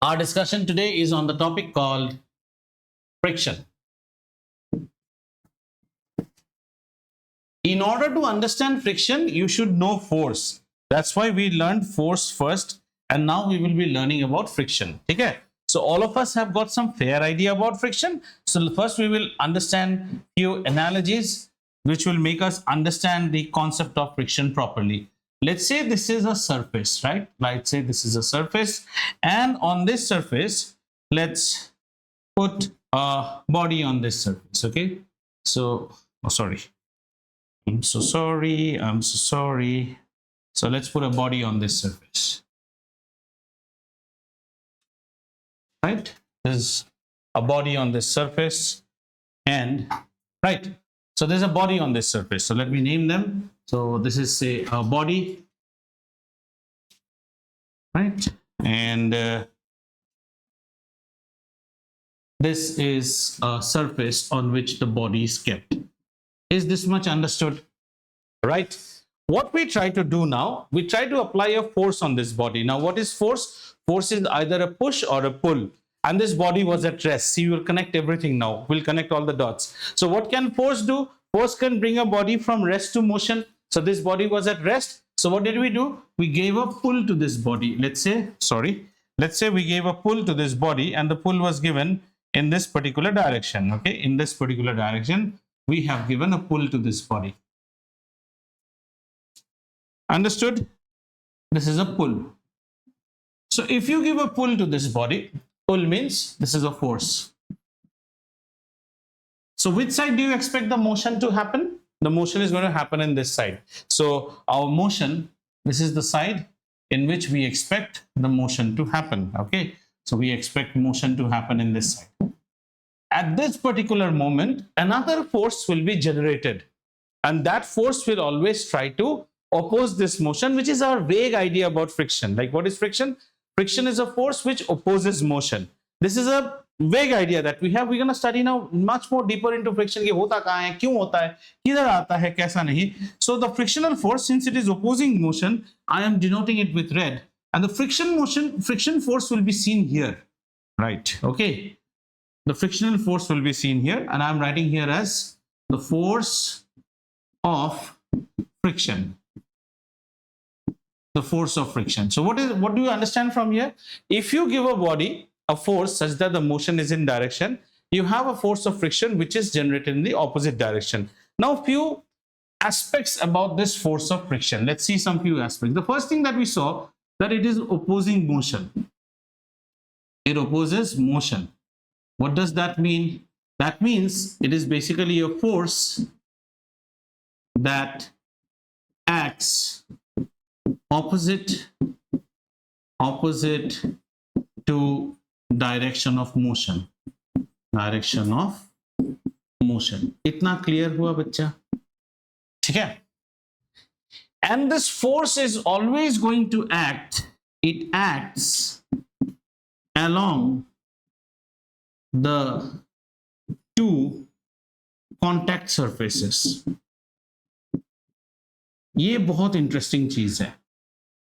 Our discussion today is on the topic called friction. In order to understand friction, you should know force. That's why we learned force first, and now we will be learning about friction. Okay? So all of us have got some fair idea about friction. So first we will understand few analogies which will make us understand the concept of friction properly. Let's say this is a surface, right? Let's say this is a surface, and on this surface, let's put a body on this surface. Okay, so sorry, I'm so sorry. So let's put a body on this surface, right? There's a body on this surface, and right, so there's a body on this surface. So let me name them. So this is, say, a body, right? And this is a surface on which the body is kept. Is this much understood? Right? What we try to do now, we try to apply a force on this body. Now, what is force? Force is either a push or a pull. And this body was at rest. See, we'll connect everything now. We'll connect all the dots. So what can force do? Force can bring a body from rest to motion. So this body was at rest. So what did we do? We gave a pull to this body. Let's say we gave a pull to this body, and the pull was given in this particular direction. Okay, in this particular direction, we have given a pull to this body. Understood? This is a pull. So if you give a pull to this body, pull means this is a force. So which side do you expect the motion to happen? The motion is going to happen in this side. So our motion, this is the side in which we expect the motion to happen. Okay, so we expect motion to happen in this side. At this particular moment, another force will be generated, and that force will always try to oppose this motion, which is our vague idea about friction. Like, what is friction? Friction is a force which opposes motion. This is a vague idea that we have. We're going to study now much more deeper into friction. कि होता कहाँ है, क्यों होता है, किधर आता है, कैसा नहीं. So the frictional force, since it is opposing motion, I am denoting it with red, and the friction force will be seen here, right? Okay, the frictional force will be seen here, and I'm writing here as the force of friction. The force of friction. So what do you understand from here? If you give a body a force such that the motion is in direction, you have a force of friction which is generated in the opposite direction. Now, few aspects about this force of friction. Let's see some few aspects. The first thing that we saw, that it is opposing motion. It opposes motion. What does that mean? That means it is basically a force that acts opposite to direction of motion. Direction of motion. इतना clear हुआ बच्चा? ठीक है? And this force is always going to act. It acts along the two contact surfaces. ये बहुत interesting चीज है.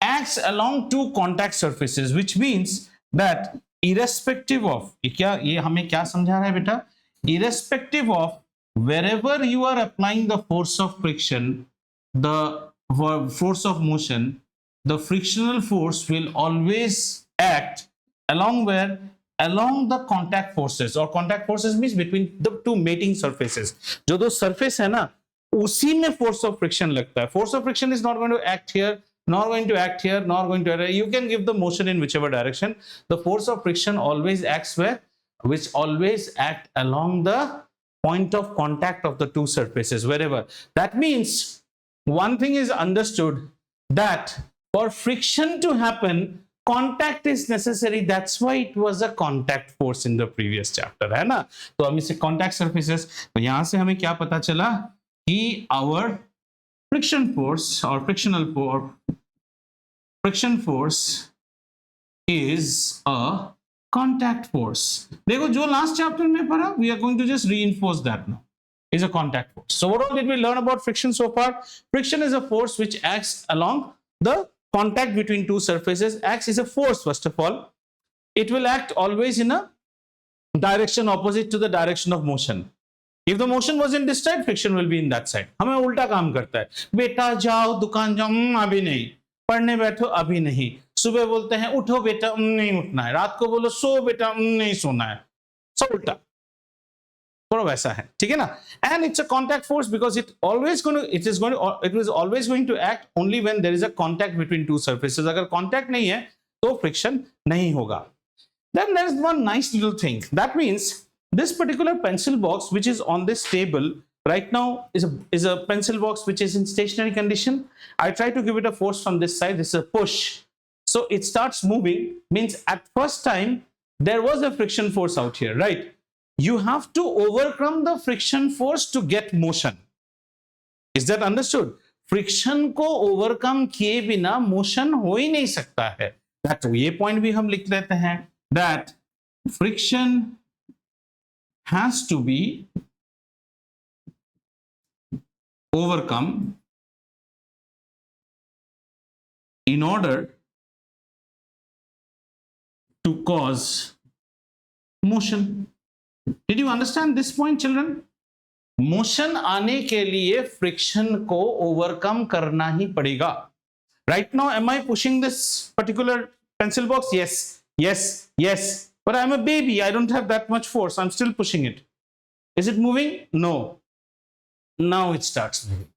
Acts along two contact surfaces, which means that irrespective of, ये हमें क्या समझा रहा है बेटा? Irrespective of wherever you are applying the force of friction, the force of motion, the frictional force will always act along where? Along the contact forces, or contact forces means between the two mating surfaces. जो दो surface है ना, उसी में force of friction लगता है. Force of friction is not going to act here, nor going to act here, nor going to act. You can give the motion in whichever direction. The force of friction always acts where? Which always act along the point of contact of the two surfaces, wherever. That means one thing is understood, that for friction to happen, contact is necessary. That's why it was a contact force in the previous chapter, है ना? तो हम इसे contact surfaces. तो यहाँ से हमें क्या पता चला कि our friction force or friction force is a contact force. देखो जो last chapter में पढ़ा, we are going to just reinforce that now. Is a contact force. So what all did we learn about friction so far? Friction is a force which acts along the contact between two surfaces. Acts is a force, first of all, it will act always in a direction opposite to the direction of motion. If the motion was in this side, friction will be in that side. हमें उल्टा काम करता है, बेटा जाओ दुकान जाओ, अभी नहीं, पढ़ने बैठो अभी नहीं, सुबह बोलते हैं उठो बेटा, नहीं उठना है, रात को बोलो सो बेटा, नहीं सोना है, सब उल्टा थोड़ा वैसा है, ठीक है ना? And it's a contact force because it is always going to act only when there is a contact between two surfaces. अगर contact नहीं है तो friction नहीं होगा. Then there is one nice little thing. That means this particular pencil box which is on this table right now is a pencil box which is in stationary condition. I try to give it a force from this side. This is a push. So it starts moving, means at first time there was a friction force out here, right? You have to overcome the friction force to get motion. Is that understood? Friction को overcome किए बिना motion हो ही नहीं सकता है. That ये point भी हम लिख लेते हैं that friction has to be overcome in order to cause motion. Did you understand this point, children? Motion आने के लिए friction को overcome करना ही पड़ेगा. Right now, am I pushing this particular pencil box? Yes, yes, yes. But I'm a baby. I don't have that much force. I'm still pushing it. Is it moving? No. Now it starts moving.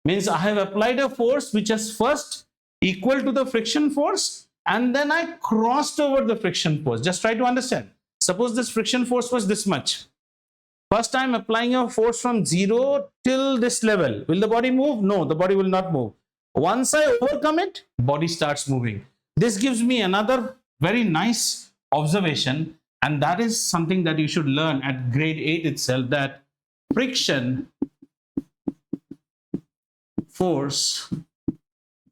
Means I have applied a force which is first equal to the friction force, and then I crossed over the friction force. Just try to understand. Suppose this friction force was this much. First I'm applying a force from 0 till this level. Will the body move? No, the body will not move. Once I overcome it, body starts moving. This gives me another very nice observation, and that is something that you should learn at grade 8 itself, that friction force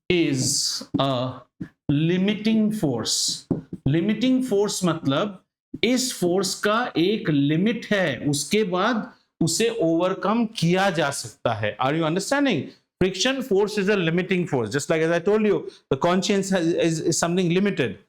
is a limiting force. Limiting force मतलब इस force का एक limit है, उसके बाद उसे overcome किया जा सकता है. Are you understanding? Friction force is a limiting force. Just like as I told you, the conscience is something limited.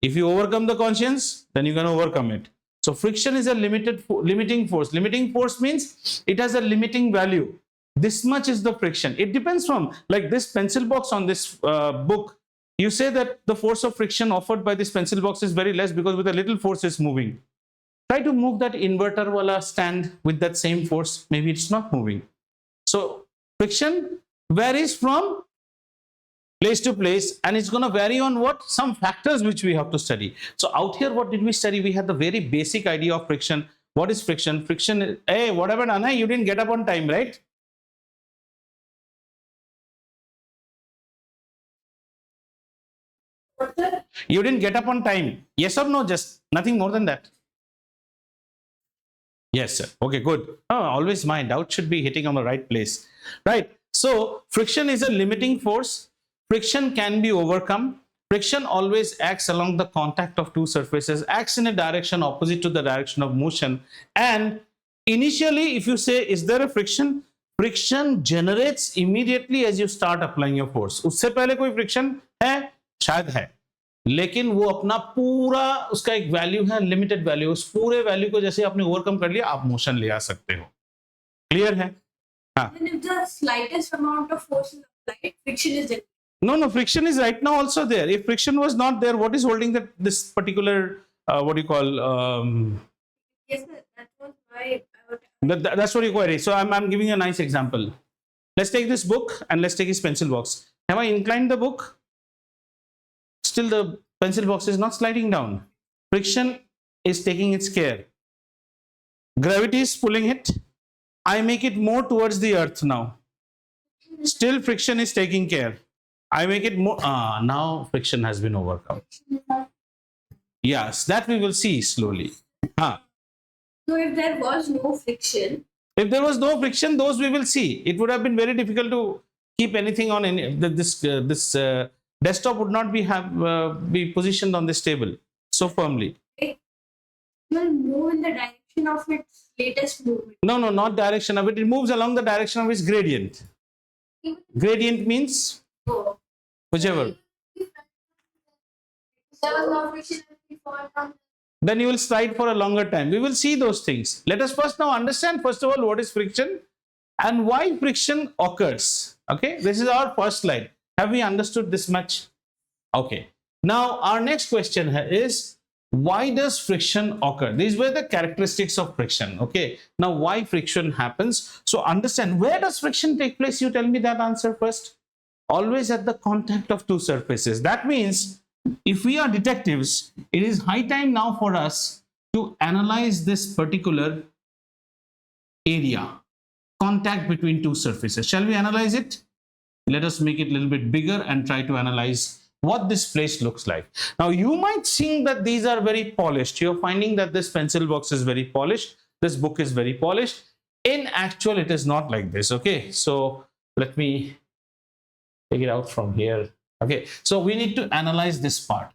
If you overcome the conscience, then you can overcome it. So friction is a limiting force. Limiting force means it has a limiting value. This much is the friction. It depends from, like this pencil box on this book. You say that the force of friction offered by this pencil box is very less because with a little force it's moving. Try to move that inverter wala stand with that same force. Maybe it's not moving. So friction varies from place to place, and it's going to vary on what? Some factors which we have to study. So out here, what did we study? We had the very basic idea of friction. What is friction? Friction is, hey, whatever, Nana, you didn't get up on time, right? You didn't get up on time. Yes or no? Just nothing more than that. Yes, sir. Okay, good. Oh, always my doubt should be hitting on the right place. Right. So friction is a limiting force. Friction can be overcome. Friction always acts along the contact of two surfaces, acts in a direction opposite to the direction of motion. And initially, if you say, is there a friction? Friction generates immediately as you start applying your force. उससे पहले कोई friction है? शायद है, लेकिन वो अपना पूरा उसका एक वैल्यू है, लिमिटेड वैल्यू. उस पूरे वैल्यू को जैसे आपने ओवरकम कर लिया, आप मोशन ले आ सकते हो. क्लियर है? हाँ. And if the slightest amount of force is applied, friction is there. No, friction is right now also there. If friction was not there, what is holding that this particular what do you call? Yes, sir. That was why. That's what you query. So I'm giving you a nice example. Let's take this book and let's take his pencil box. Have I inclined the book? Still the pencil box is not sliding down. Friction is taking its care. Gravity is pulling it. I make it more towards the earth now. Still friction is taking care. I make it more. Now friction has been overcome. Yes, that we will see slowly. So if there was no friction. If there was no friction, those we will see. It would have been very difficult to keep anything on any. This desktop would not be positioned on this table so firmly. It will move in the direction of its latest movement. No, not direction of it. It moves along the direction of its gradient. Gradient means whichever. there was no friction before from then you will slide for a longer time. We will see those things. Let us first now understand, first of all, what is friction and why friction occurs. Okay, this is our first slide. Have we understood this much? Okay. Now, our next question is, why does friction occur? These were the characteristics of friction. Okay. Now, why friction happens? So, understand, where does friction take place? You tell me that answer first. Always at the contact of two surfaces. That means, if we are detectives, it is high time now for us to analyze this particular area, contact between two surfaces. Shall we analyze it? Let us make it a little bit bigger and try to analyze what this place looks like. Now, you might think that these are very polished. You're finding that this pencil box is very polished. This book is very polished. In actual, it is not like this. Okay, so let me take it out from here. Okay, so we need to analyze this part.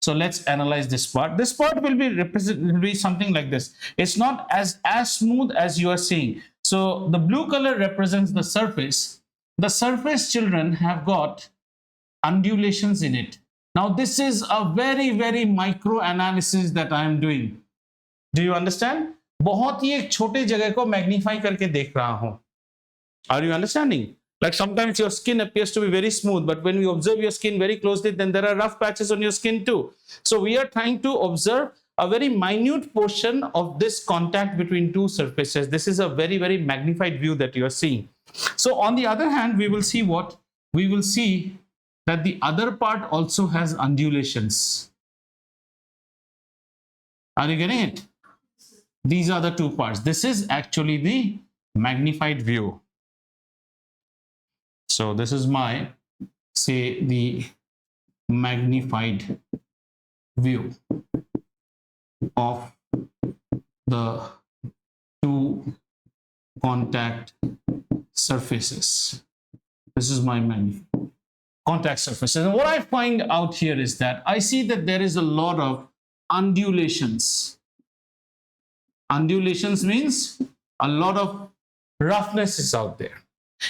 So let's analyze this part. This part will be something like this. It's not as smooth as you are seeing. So the blue color represents the surface. The surface, children, have got undulations in it. Now this is a very micro analysis that I am doing. Do you understand? बहुत ही एक छोटे जगह को magnify करके देख रहा हूं. Are you understanding? Like sometimes your skin appears to be very smooth, but when you observe your skin very closely, then there are rough patches on your skin too. So we are trying to observe a very minute portion of this contact between two surfaces. This is a very magnified view that you are seeing. So on the other hand, we will see what? We will see that the other part also has undulations. Are you getting it? These are the two parts. This is actually the magnified view. So this is my, say, the magnified view of the two contact surfaces. This is my magnified contact surfaces. And what I find out here is that I see that there is a lot of undulations. Undulations means a lot of roughness is out there.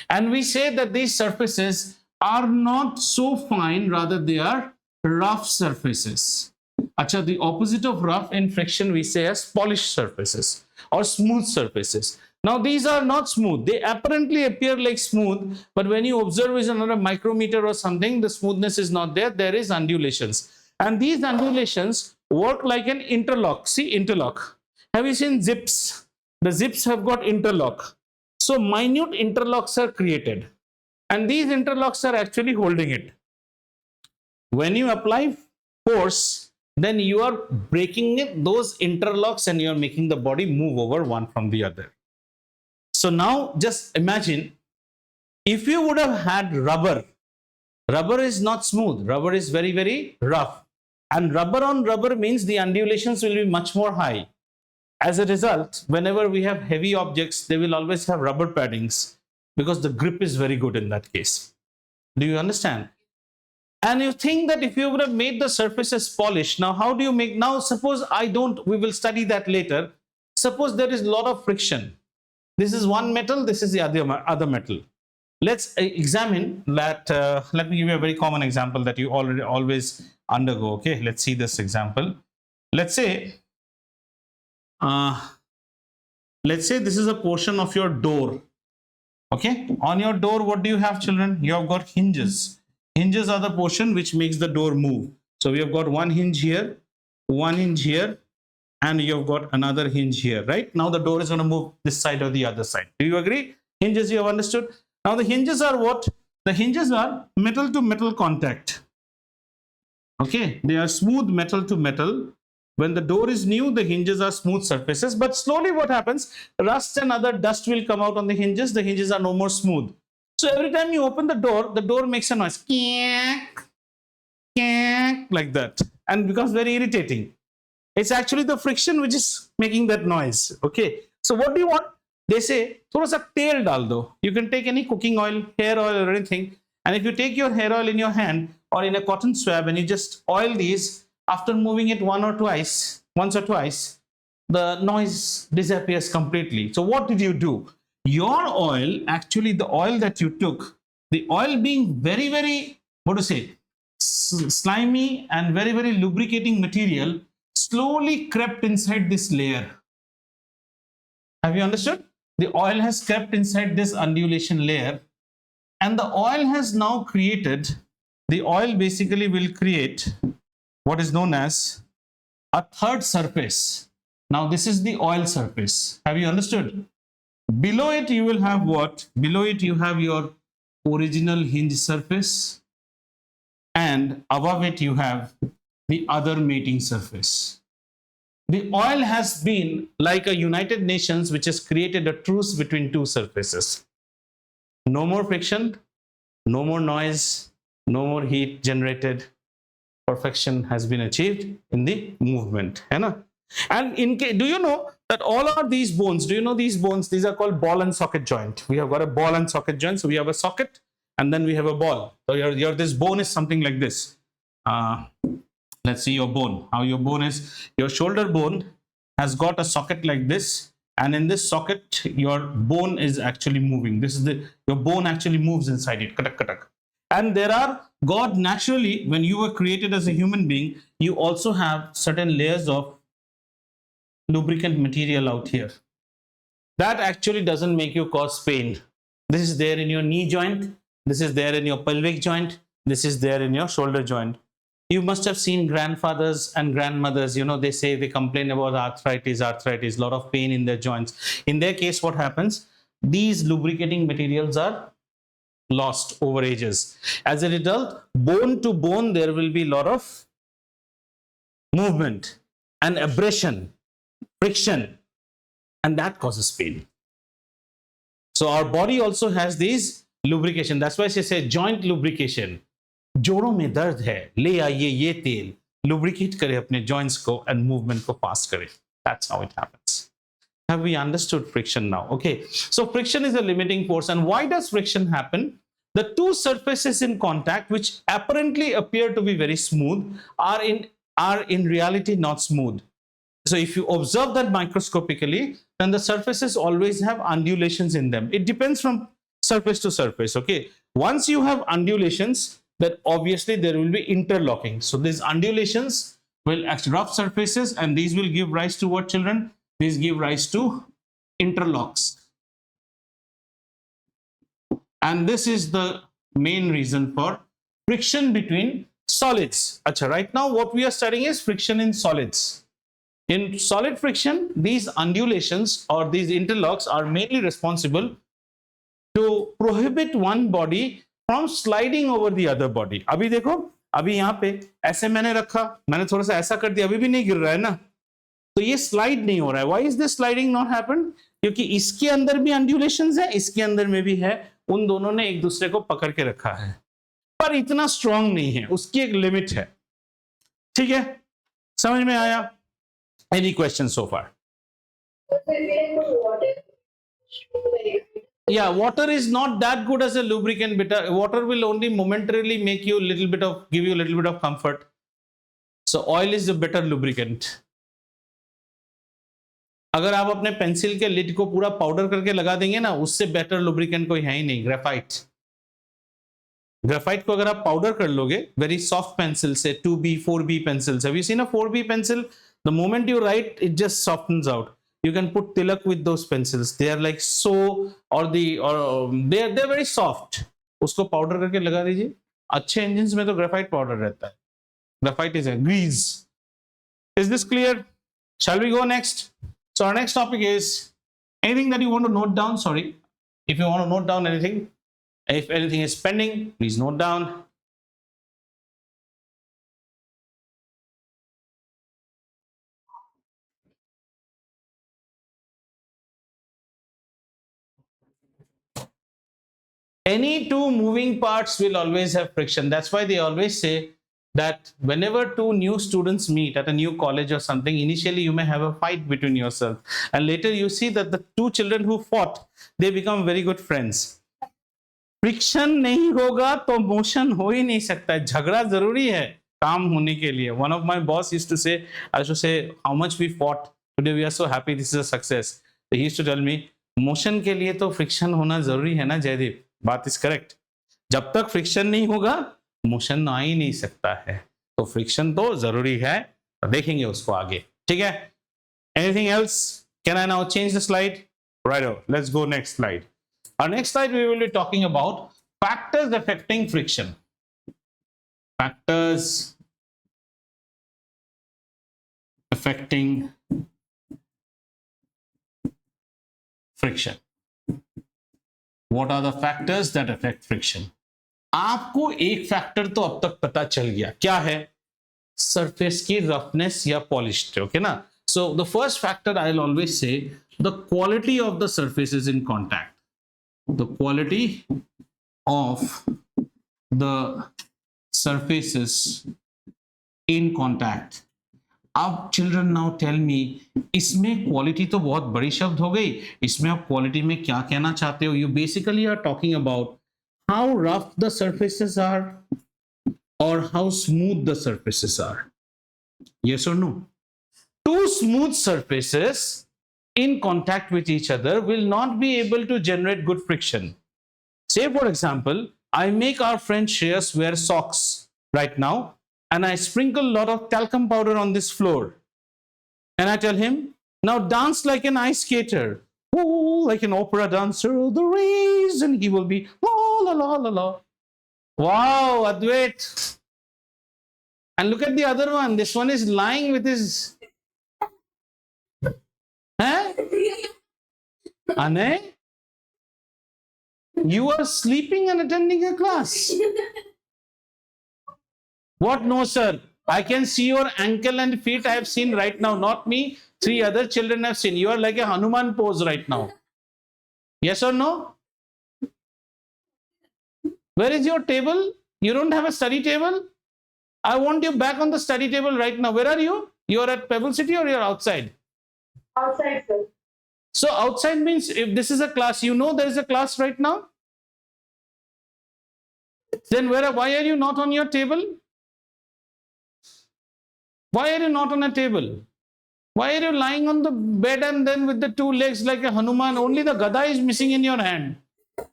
And we say that these surfaces are not so fine, rather they are rough surfaces. Acha, the opposite of rough in friction we say as polished surfaces or smooth surfaces. Now these are not smooth. They apparently appear like smooth, but when you observe with another micrometer or something, the smoothness is not there. There is undulations. And these undulations work like an interlock. See, interlock. Have you seen zips? The zips have got interlock. So minute interlocks are created, and these interlocks are actually holding it. When you apply force, then you are breaking it, those interlocks, and you are making the body move over one from the other. So now just imagine if you would have had rubber. Rubber is not smooth. Rubber is very rough, and rubber on rubber means the undulations will be much more high. As a result, whenever we have heavy objects, they will always have rubber paddings because the grip is very good in that case. Do you understand? And you think that if you would have made the surfaces polished, now how do you make? Now suppose I don't, we will study that later. Suppose there is a lot of friction. This is one metal, this is the other metal. Let's examine that. Let me give you a very common example that you always undergo. Okay, let's see this example. Let's say this is a portion of your door. Okay, on your door, what do you have, children? You have got hinges. Hinges are the portion which makes the door move. So we have got one hinge here, and you have got another hinge here, right? Now the door is going to move this side or the other side. Do you agree? Hinges you have understood. Now the hinges are what? The hinges are metal to metal contact. Okay, they are smooth metal to metal. When the door is new, the hinges are smooth surfaces, but slowly what happens? Rust and other dust will come out on the hinges. The hinges are no more smooth. So every time you open the door makes a noise. Like that. And becomes very irritating. It's actually the friction which is making that noise. Okay. So what do you want? They say, thoda sa tel dal do. You can take any cooking oil, hair oil or anything. And if you take your hair oil in your hand or in a cotton swab and you just oil these, after moving it once or twice, the noise disappears completely. So what did you do? Your oil, actually the oil that you took, the oil being very, what to say, slimy and very, very lubricating material slowly crept inside this layer. Have you understood? The oil has crept inside this undulation layer, and the oil has now created, the oil basically will create what is known as a third surface. Now this is the oil surface. Have you understood? Below it you will have what? Below it you have your original hinge surface, and above it you have the other mating surface. The oil has been like a United Nations which has created a truce between two surfaces. No more friction, no more noise, no more heat generated. Perfection has been achieved in the movement. And in case, do you know that all are these bones? Do you know these bones? These are called ball and socket joint. We have got a ball and socket joint. So we have a socket and then we have a ball. So this bone is something like this. Let's see your bone. How your bone is. Your shoulder bone has got a socket like this, and in this socket your bone is actually moving. This is your bone actually moves inside it. Katak, katak. And there are, God naturally, when you were created as a human being, you also have certain layers of lubricant material out here. That actually doesn't make you cause pain. This is there in your knee joint. This is there in your pelvic joint. This is there in your shoulder joint. You must have seen grandfathers and grandmothers, they say they complain about arthritis, a lot of pain in their joints. In their case, what happens? These lubricating materials are lost over ages. As a result, bone to bone, there will be a lot of movement and abrasion, friction, and that causes pain. So our body also has these lubrication. That's why she said joint lubrication. जोड़ों में दर्द है, ले आइए ये तेल, lubricate करे अपने joints को and movement को fast करे. That's how it happens. Have we understood friction now? Okay. So friction is a limiting force. And why does friction happen? The two surfaces in contact, which apparently appear to be very smooth, are in reality not smooth. So if you observe that microscopically, then the surfaces always have undulations in them. It depends from surface to surface. Okay. Once you have undulations, that obviously there will be interlocking. So these undulations will act rough surfaces, and these will give rise to what, children? These give rise to interlocks. And this is the main reason for friction between solids. Achha, right now what we are studying is friction in solids. In solid friction, these undulations or these interlocks are mainly responsible to prohibit one body from sliding over the other body. अभी देखो, अभी यहाँ पे ऐसे मैंने रखा, मैंने थोड़ा सा ऐसा कर दिया, अभी भी नहीं गिर रहा है ना, तो ये स्लाइड नहीं हो रहा है. Why is this sliding not happen? क्योंकि इसके अंदर भी undulations है, इसके अंदर में भी है, उन दोनों ने एक दूसरे को पकड़ के रखा है, पर इतना स्ट्रॉन्ग नहीं है, उसकी एक लिमिट है. ठीक है, समझ में आया? Any questions so far? Yeah, water is not that good as a lubricant, but water will only momentarily make you give you a little bit of comfort. So oil is a better lubricant. अगर आप अपने pencil के lid को पूरा powder करके लगा देंगे ना, उससे बेटर लुब्रिकेंट कोई है ही नहीं. ग्रेफाइट को अगर आप पाउडर कर लोगे वेरी सॉफ्ट पेंसिल से, 2B 4B pencils, have you seen a 4B pencil? The moment you write, it just softens out. You can put tilak with those pencils. They are like so, they're very soft. उसको powder करके लगा दीजिए. अच्छे engines में तो graphite powder रहता है. Graphite is a grease. Is this clear? Shall we go next? So our next topic is anything that you want to note down. Sorry, if you want to note down anything, if anything is pending, please note down. Any two moving parts will always have friction. That's why they always say that whenever two new students meet at a new college or something, initially you may have a fight between yourself, and later you see that the two children who fought, they become very good friends. Friction नहीं होगा तो motion हो ही नहीं सकता है. झगड़ा जरूरी है काम होने के लिए. One of my boss used to say, I used to say how much we fought today, we are so happy, this is a success. So he used to tell me, motion के लिए तो friction होना जरूरी है ना जयदीप. बात is correct. जब तक फ्रिक्शन नहीं होगा मोशन आ ही नहीं सकता है, तो फ्रिक्शन तो जरूरी है, देखेंगे उसको आगे, ठीक है। Anything else? Can I now change the slide? Right, let's go next slide. Our next slide we will be talking about factors affecting friction. Factors affecting friction. What are the factors that affect friction? आपको एक factor तो अब तक पता चल गया, क्या है? सरफेस की रफनेस या पॉलिश, ओके ना? So the first factor I'll always say, the quality of the surfaces in contact. The quality of the surfaces in contact. अब चिल्ड्रन नाउ टेल मी, इसमें क्वालिटी तो बहुत बड़ी शब्द हो गई, इसमें आप क्वालिटी में क्या कहना चाहते हो? You basically are talking about how rough the surfaces are और how smooth the surfaces are. Yes और no? Two smooth surfaces in contact with each other will not be able to generate good friction. Say for example, I make our friend Shreyas wear socks right now, and I sprinkle a lot of talcum powder on this floor, and I tell him, now dance like an ice skater, ooh, like an opera dancer, the rays, and he will be la la la la la. Wow, Advait. And look at the other one. This one is lying with his Ane, you are sleeping and attending a class. What? No, sir. I can see your ankle and feet. I have seen right now. Not me. 3 other children have seen. You are like a Hanuman pose right now. Yes or no? Where is your table? You don't have a study table? I want you back on the study table right now. Where are you? You are at Pebble City or you are outside? Outside, sir. So outside means if this is a class, you know there is a class right now. Then why are you not on your table? Why are you not on a table? Why are you lying on the bed and then with the 2 legs like a Hanuman? Only the gada is missing in your hand,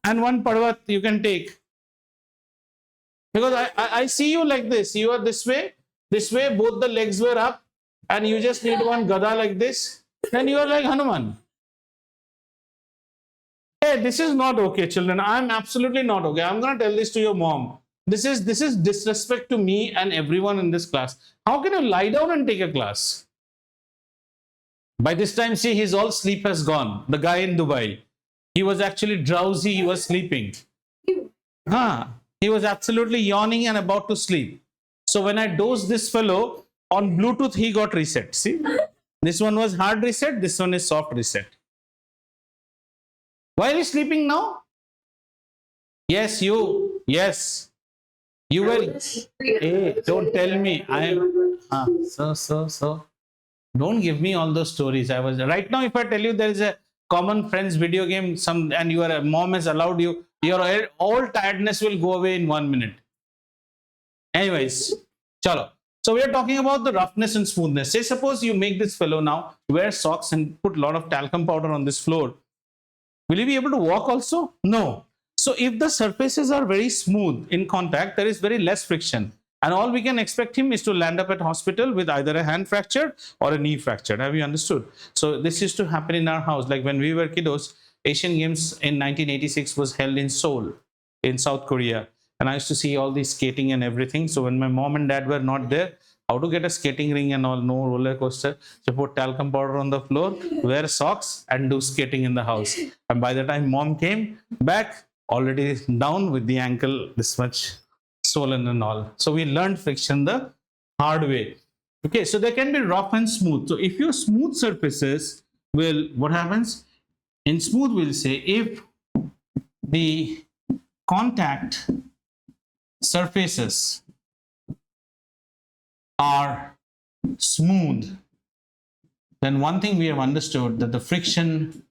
and one parvat you can take. Because I see you like this. You are this way, both the legs were up, and you just need one gada like this. Then you are like Hanuman. Hey, this is not okay, children. I'm absolutely not okay. I'm going to tell this to your mom. This is disrespect to me and everyone in this class. How can you lie down and take a class? By this time, see, his all sleep has gone. The guy in Dubai, he was actually drowsy. He was sleeping. He was absolutely yawning and about to sleep. So when I dosed this fellow on Bluetooth, he got reset. See, this one was hard reset. This one is soft reset. Why are you sleeping now? Yes, you. Yes. You were. Hey, don't tell me. I am. So. Don't give me all those stories. I was right now. If I tell you there is a common friends video game, and your mom has allowed you, your all tiredness will go away in 1 minute. Anyways, chalo. So we are talking about the roughness and smoothness. Say suppose you make this fellow now wear socks and put a lot of talcum powder on this floor. Will he be able to walk also? No. So if the surfaces are very smooth in contact, there is very less friction. And all we can expect him is to land up at hospital with either a hand fracture or a knee fracture. Have you understood? So this used to happen in our house. Like when we were kiddos, Asian Games in 1986 was held in Seoul in South Korea. And I used to see all these skating and everything. So when my mom and dad were not there, how to get a skating ring and all, no roller coaster. So put talcum powder on the floor, wear socks and do skating in the house. And by the time mom came back, already down with the ankle this much swollen and all. So we learned friction the hard way. Okay, so they can be rough and smooth. So if your smooth surfaces will, what happens? In smooth, we'll say if the contact surfaces are smooth, then one thing we have understood that the friction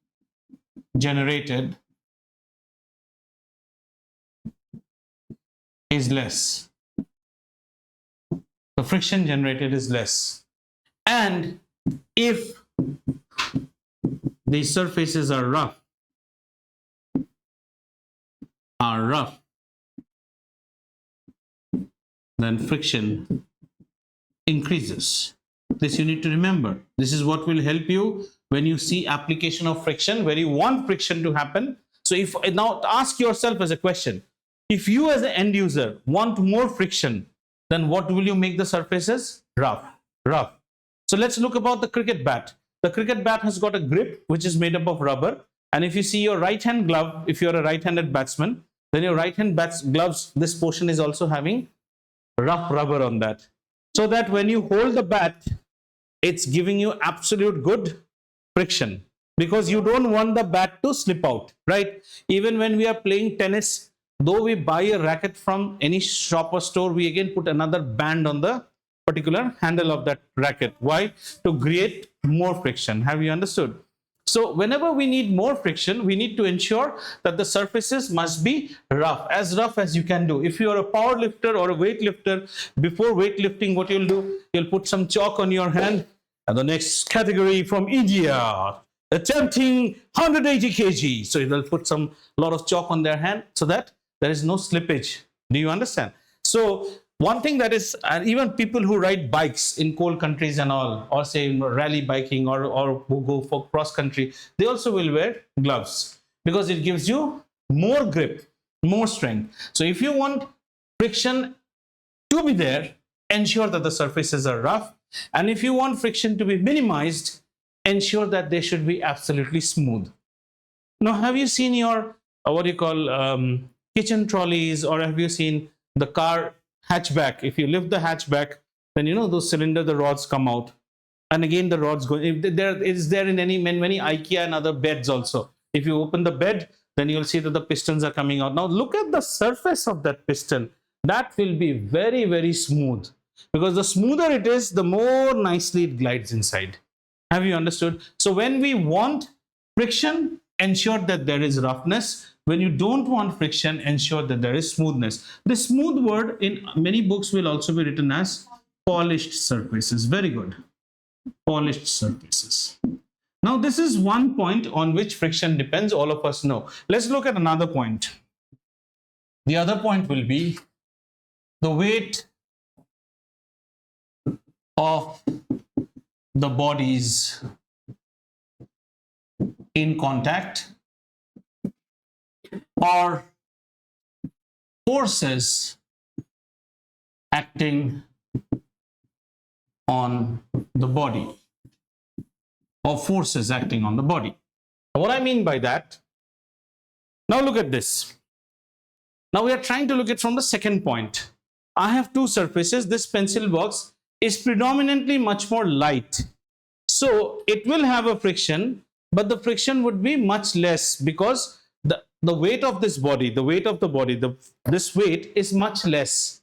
generated is less. The friction generated is less. And if the surfaces are rough, then friction increases. This you need to remember. This is what will help you when you see application of friction, where you want friction to happen. So if now ask yourself as a question, if you as an end user want more friction, then what will you make the surfaces? Rough. So let's look about the cricket bat. The cricket bat has got a grip which is made up of rubber. And if you see your right hand glove, if you're a right-handed batsman, then your right hand gloves, this portion is also having rough rubber on that. So that when you hold the bat, it's giving you absolute good friction, because you don't want the bat to slip out, right? Even when we are playing tennis, though we buy a racket from any shop or store, we again put another band on the particular handle of that racket. Why? To create more friction. Have you understood? So whenever we need more friction, we need to ensure that the surfaces must be rough as you can do. If you are a power lifter or a weight lifter, before weightlifting, what you'll do, you'll put some chalk on your hand. And the next category from India, attempting 180 kg. So they'll put a lot of chalk on their hand so that there is no slippage. Do you understand? So one thing that is, and even people who ride bikes in cold countries and all, or say rally biking or who go for cross country, they also will wear gloves, because it gives you more grip, more strength. So if you want friction to be there, ensure that the surfaces are rough. And if you want friction to be minimized, ensure that they should be absolutely smooth. Now, have you seen your, what do you call, kitchen trolleys, or have you seen the car hatchback? If you lift the hatchback, then you know those cylinder, the rods come out, and again the rods go. If there is there in many IKEA and other beds also. If you open the bed, then you'll see that the pistons are coming out. Now look at the surface of that piston. That will be very, very smooth, because the smoother it is, the more nicely it glides inside. Have you understood? So when we want friction, ensure that there is roughness. When you don't want friction, ensure that there is smoothness. The smooth word in many books will also be written as polished surfaces. Very good. Polished surfaces. Now, this is one point on which friction depends. All of us know. Let's look at another point. The other point will be the weight of the bodies in contact, or forces acting on the body, or forces acting on the body. What I mean by that, now look at this. Now we are trying to look at from the second point. I have two surfaces. This pencil box is predominantly much more light, so it will have a friction, but the friction would be much less, because the weight of this body, the weight of the body, this weight is much less.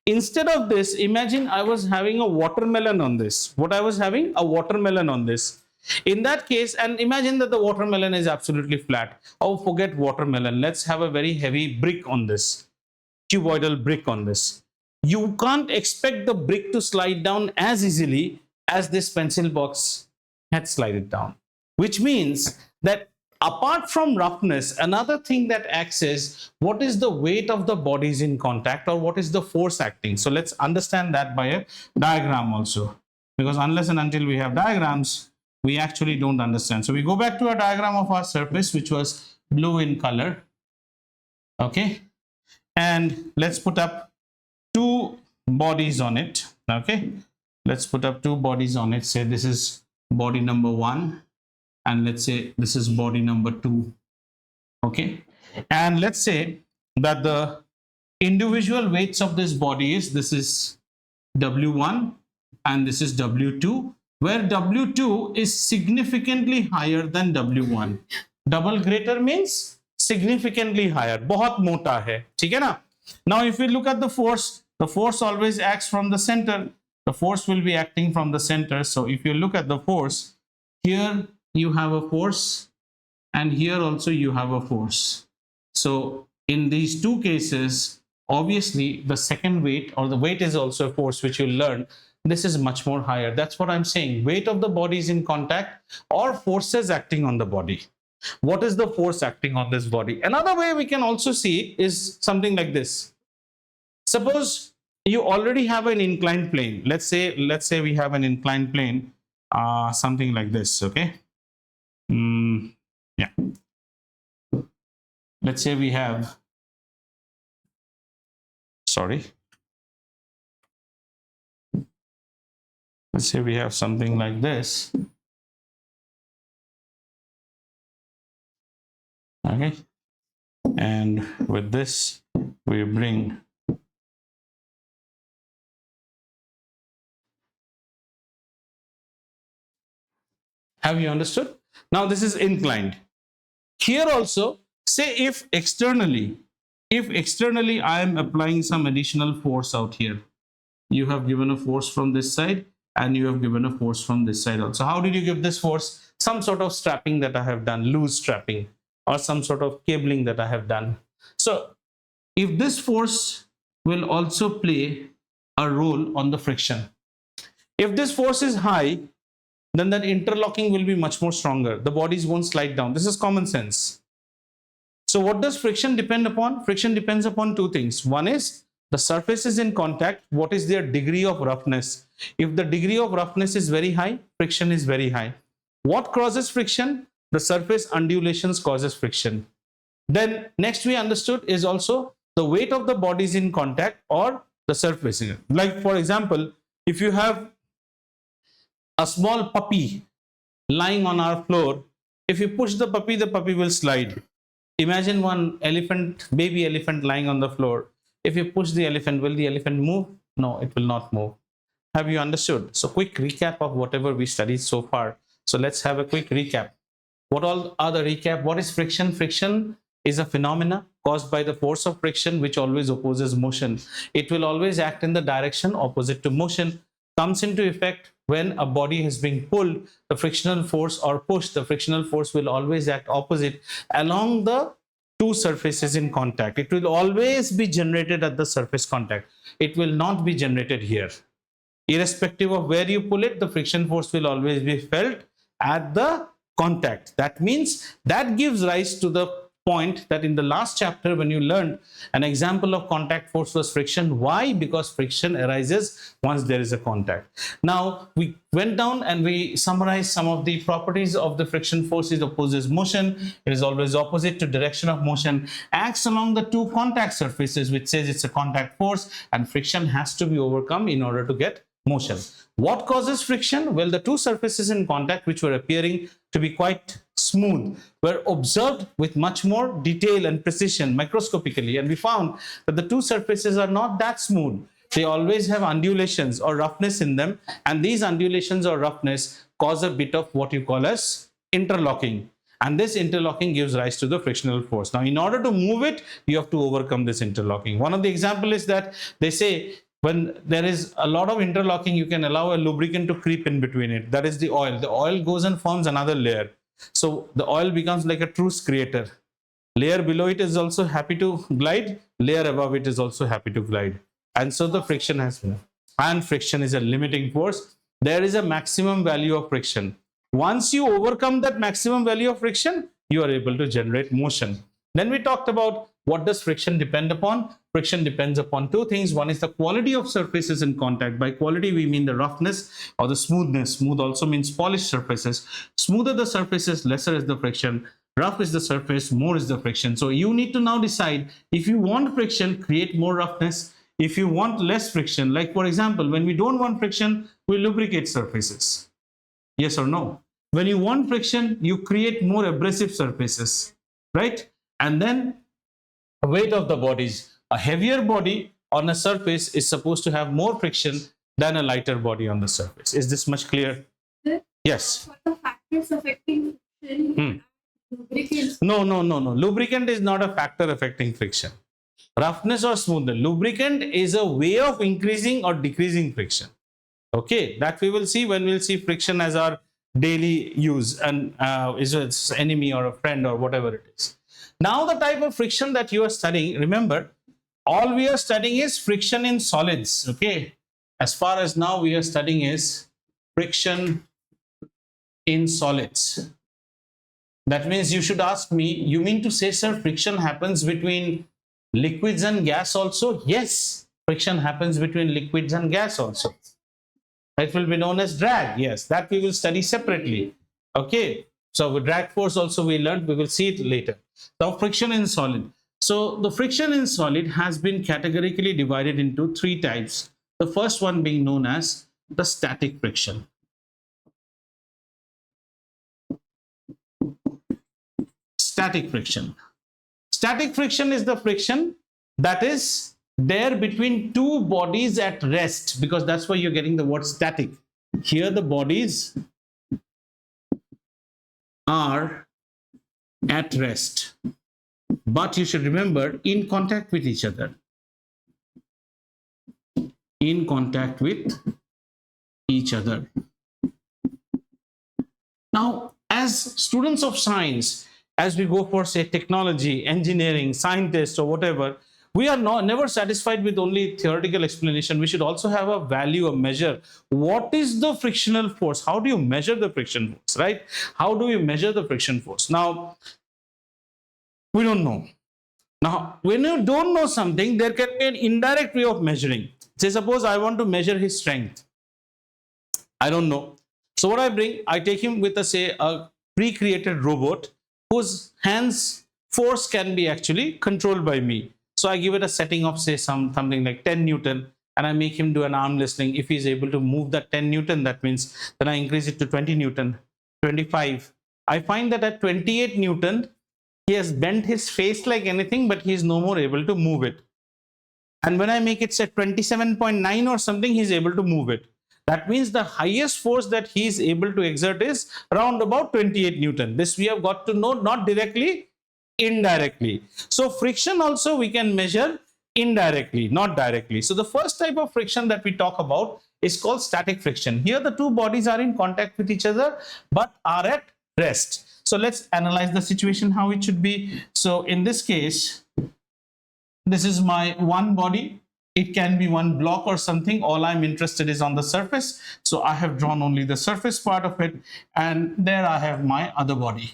Instead of this, imagine I was having a watermelon on this. What I was having? A watermelon on this. In that case, and imagine that the watermelon is absolutely flat. Oh, forget watermelon. Let's have a very heavy brick on this, cuboidal brick on this. You can't expect the brick to slide down as easily as this pencil box had slided down, which means that apart from roughness, another thing that acts is what is the weight of the bodies in contact, or what is the force acting. So let's understand that by a diagram also, because unless and until we have diagrams, we actually don't understand. So we go back to a diagram of our surface, which was blue in color. Okay. And let's put up two bodies on it. Okay. Let's put up two bodies on it. Say this is body number 1. And let's say this is body number 2. Okay. And let's say that the individual weights of this body is, this is W1 and this is W2, where W2 is significantly higher than W1. Double greater means significantly higher. बहुत मोटा है. ठीक है ना? Now if we look at the force always acts from the center. The force will be acting from the center. So if you look at the force, here you have a force, and here also you have a force. So in these two cases, obviously the second weight, or the weight is also a force, which you'll learn. This is much more higher. That's what I'm saying. Weight of the body is in contact, or forces acting on the body. What is the force acting on this body? Another way we can also see is something like this. Suppose you already have an inclined plane. Let's say we have an inclined plane, something like this. Okay. Yeah. Let's say we have. Sorry. Let's say we have something like this. Okay. And with this, we bring. Have you understood? Now this is inclined. Here also, say if externally I am applying some additional force out here, you have given a force from this side and you have given a force from this side also. How did you give this force? Some sort of strapping that I have done, loose strapping, or some sort of cabling that I have done. So if this force will also play a role on the friction. If this force is high, then that interlocking will be much more stronger. The bodies won't slide down. This is common sense. So what does friction depend upon? Friction depends upon two things. One is the surfaces in contact. What is their degree of roughness? If the degree of roughness is very high, friction is very high. What causes friction? The surface undulations causes friction. Then next we understood is also the weight of the bodies in contact or the surface. Like for example, if you have a small puppy lying on our floor, if you push the puppy will slide. Imagine one elephant, baby elephant lying on the floor. If you push the elephant, will the elephant move? No, it will not move. Have you understood? So quick recap of whatever we studied so far. So let's have a quick recap. What all are the recap? What is friction? Friction is a phenomena caused by the force of friction, which always opposes motion. It will always act in the direction opposite to motion. Comes into effect when a body is being pulled, the frictional force, or pushed, the frictional force will always act opposite along the two surfaces in contact. It will always be generated at the surface contact. It will not be generated here. Irrespective of where you pull it, the friction force will always be felt at the contact. That means that gives rise to the point that in the last chapter when you learned an example of contact force was friction. Why? Because friction arises once there is a contact. Now we went down and we summarized some of the properties of the friction force. It opposes motion, it is always opposite to direction of motion, acts along the two contact surfaces, which says it's a contact force, and friction has to be overcome in order to get motion. What causes friction? Well, the two surfaces in contact, which were appearing to be quite smooth, were observed with much more detail and precision microscopically, and we found that the two surfaces are not that smooth. They always have undulations or roughness in them, and these undulations or roughness cause a bit of what you call as interlocking, and this interlocking gives rise to the frictional force. Now in order to move it, you have to overcome this interlocking. One of the example is that they say when there is a lot of interlocking, you can allow a lubricant to creep in between it. That is the oil. The oil goes and forms another layer. So the oil becomes like a truce creator. Layer below it is also happy to glide. Layer above it is also happy to glide. And so the friction has been. And friction is a limiting force. There is a maximum value of friction. Once you overcome that maximum value of friction, you are able to generate motion. Then we talked about what does friction depend upon. Friction depends upon two things. One is the quality of surfaces in contact. By quality, we mean the roughness or the smoothness. Smooth also means polished surfaces. Smoother the surfaces, lesser is the friction. Rough is the surface, more is the friction. So you need to now decide if you want friction, create more roughness. If you want less friction, like for example, when we don't want friction, we lubricate surfaces. Yes or no? When you want friction, you create more abrasive surfaces, right? And then weight of the bodies. A heavier body on a surface is supposed to have more friction than a lighter body on the surface. Is this much clear? Yes. What are the factors affecting friction? Lubricants. No. Lubricant is not a factor affecting friction. Roughness or smoothness. Lubricant is a way of increasing or decreasing friction. Okay, that we will see when we'll see friction as our daily use and is its enemy or a friend or whatever it is. Now the type of friction that you are studying, remember, all we are studying is friction in solids. Okay, as far as now we are studying is friction in solids. That means you should ask me, you mean to say, sir, friction happens between liquids and gas also? Yes, friction happens between liquids and gas also. It will be known as drag. Yes, that we will study separately. Okay. So with drag force also we learned, we will see it later. Now friction in solid. So the friction in solid has been categorically divided into three types. The first one being known as the static friction. Static friction. Static friction is the friction that is there between two bodies at rest, because that's why you're getting the word static. Here the bodies are at rest, but you should remember in contact with each other. In contact with each other. Now, as students of science, as we go for say technology, engineering, scientists or whatever, we are never satisfied with only theoretical explanation. We should also have a value, a measure. What is the frictional force? How do you measure the friction force, right? How do you measure the friction force? Now, we don't know. Now, when you don't know something, there can be an indirect way of measuring. Say, suppose I want to measure his strength. I don't know. So what I bring, I take him with a pre-created robot whose hands force can be actually controlled by me. So I give it a setting of say something like 10 Newton, and I make him do an arm wrestling. If he's able to move that 10 Newton, that means then I increase it to 20 Newton, 25. I find that at 28 Newton, he has bent his face like anything, but he is no more able to move it. And when I make it say 27.9 or something, he's able to move it. That means the highest force that he is able to exert is around about 28 Newton. This we have got to know, not directly, indirectly. So friction also we can measure indirectly, not directly. So the first type of friction that we talk about is called static friction. Here the two bodies are in contact with each other but are at rest. So let's analyze the situation, how it should be. So in this case, this is my one body. It can be one block or something. All I'm interested is on the surface. So I have drawn only the surface part of it, and there I have my other body.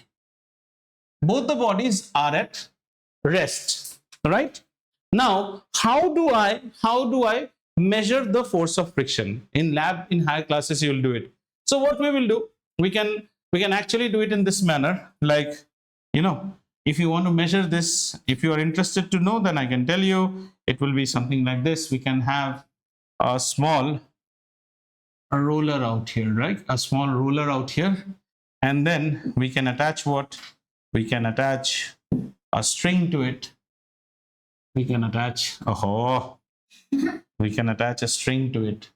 Both the bodies are at rest, right? Now, how do I measure the force of friction? In lab, in higher classes, you will do it. So what we will do, we can actually do it in this manner. Like, you know, if you want to measure this, if you are interested to know, then I can tell you it will be something like this. We can have a small roller out here, right? A small roller out here, and then we can attach what? We can attach a string to it. We can attach we can attach a string to it,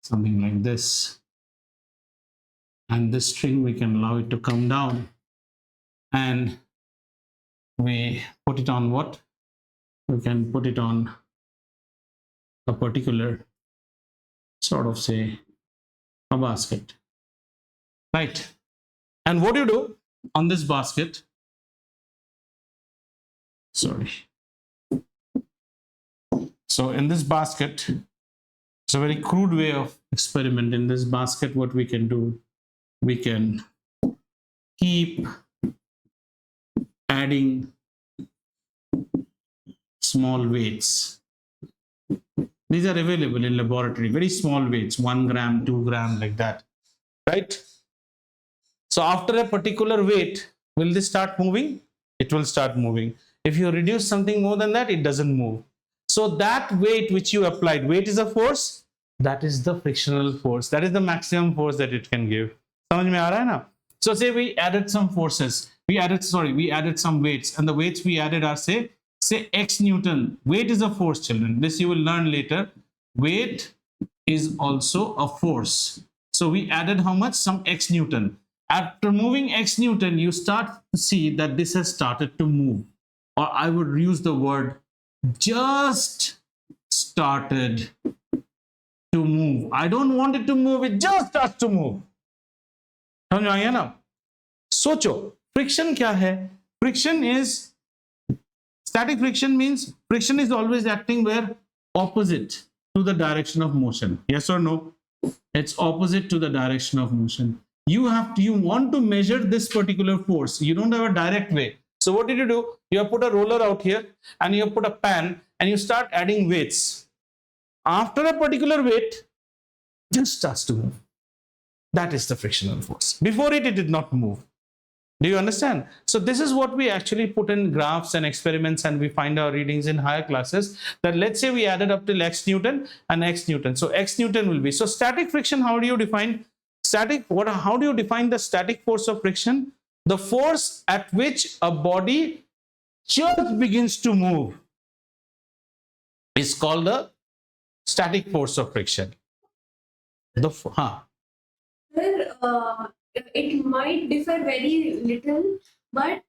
something like this. And this string we can allow it to come down, and we put it on what? We can put it on a particular sort of say a basket, right? And what do you do on this basket? Sorry. So in this basket, it's a very crude way of experiment. In this basket, what we can do, we can keep adding small weights. These are available in laboratory, very small weights, 1 gram, 2 gram, like that, right? So after a particular weight, will this start moving? It will start moving. If you reduce something more than that, it doesn't move. So that weight which you applied, weight is a force, that is the frictional force. That is the maximum force that it can give. समझ में आ रहा है ना? So say we added some forces. We added some weights, and the weights we added are say X Newton. Weight is a force, children. This you will learn later. Weight is also a force. So we added how much? Some X Newton. After moving X Newton, you start to see that this has started to move. Or I would use the word just started to move. I don't want it to move, it just starts to move. समझ में आ गया ना? सोचो, friction क्या है? Friction is, static friction means friction is always acting where? Opposite to the direction of motion. Yes or no? It's opposite to the direction of motion. You want to measure this particular force. You don't have a direct way. So what did you do? You have put a roller out here, and you have put a pan, and you start adding weights. after a particular weight, just starts to move. That is the frictional force. Before it did not move. Do you understand? So this is what we actually put in graphs and experiments, and we find our readings in higher classes, that let's say we added up till x Newton and x Newton. So x Newton will be, so static friction, how do you define static? How do you define the static force of friction? The force at which a body just begins to move is called the static force of friction. It might differ very little, but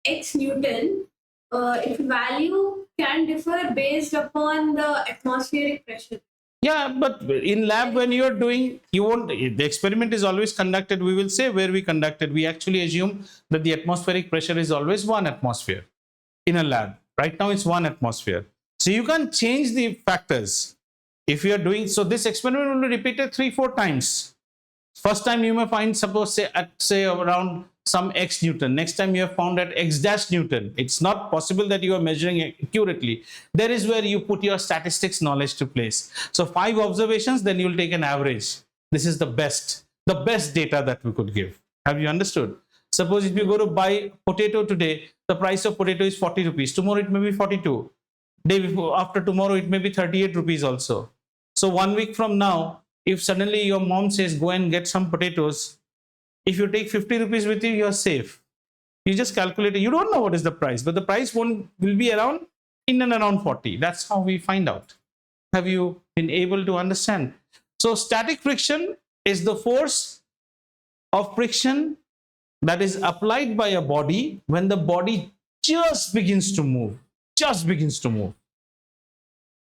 x Newton, its value can differ based upon the atmospheric pressure. Yeah, but in lab, when you're doing, you won't, the experiment is always conducted. We will say where we conducted. We actually assume that the atmospheric pressure is always 1 atmosphere in a lab. Right now, it's 1 atmosphere. So you can change the factors. If you are doing, so this experiment will be repeated 3-4 times. First time you may find, suppose say around some x Newton. Next time you have found at x dash Newton. It's not possible that you are measuring accurately. There is where you put your statistics knowledge to place. So 5 observations, then you'll take an average. This is the best data that we could give. Have you understood? Suppose if you go to buy potato today, the price of potato is 40 rupees. Tomorrow it may be 42. Day before, after tomorrow it may be 38 rupees also. So 1 week from now, if suddenly your mom says, go and get some potatoes, if you take 50 rupees with you, you're safe. You just calculate it. You don't know what is the price, but the price will be around in and around 40. That's how we find out. Have you been able to understand? So static friction is the force of friction that is applied by a body when the body just begins to move.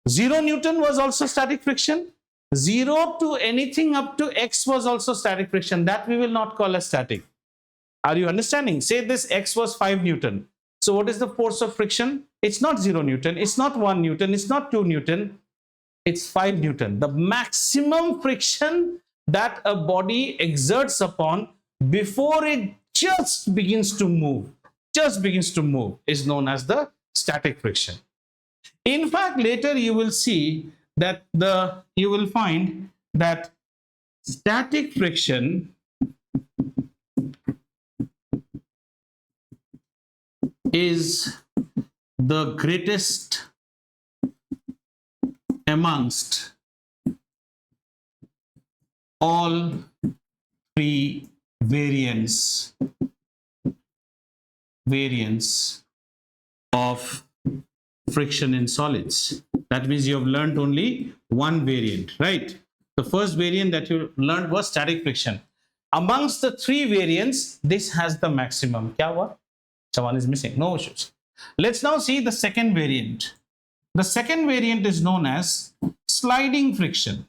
0 Newton was also static friction. 0 to anything up to x was also static friction. That we will not call as static. Are you understanding? Say this x was 5 Newton. So what is the force of friction? It's not 0 Newton. It's not 1 Newton. It's not 2 Newton. It's 5 Newton. The maximum friction that a body exerts upon before it just begins to move is known as the static friction. In fact, later you will see that you will find that static friction is the greatest amongst all 3 variants of friction in solids. That means you have learned only one variant, right? The first variant that you learned was static friction. Amongst the 3 variants, this has the maximum. Kya hua? Someone is missing. No issues. Let's now see the second variant. The second variant is known as sliding friction.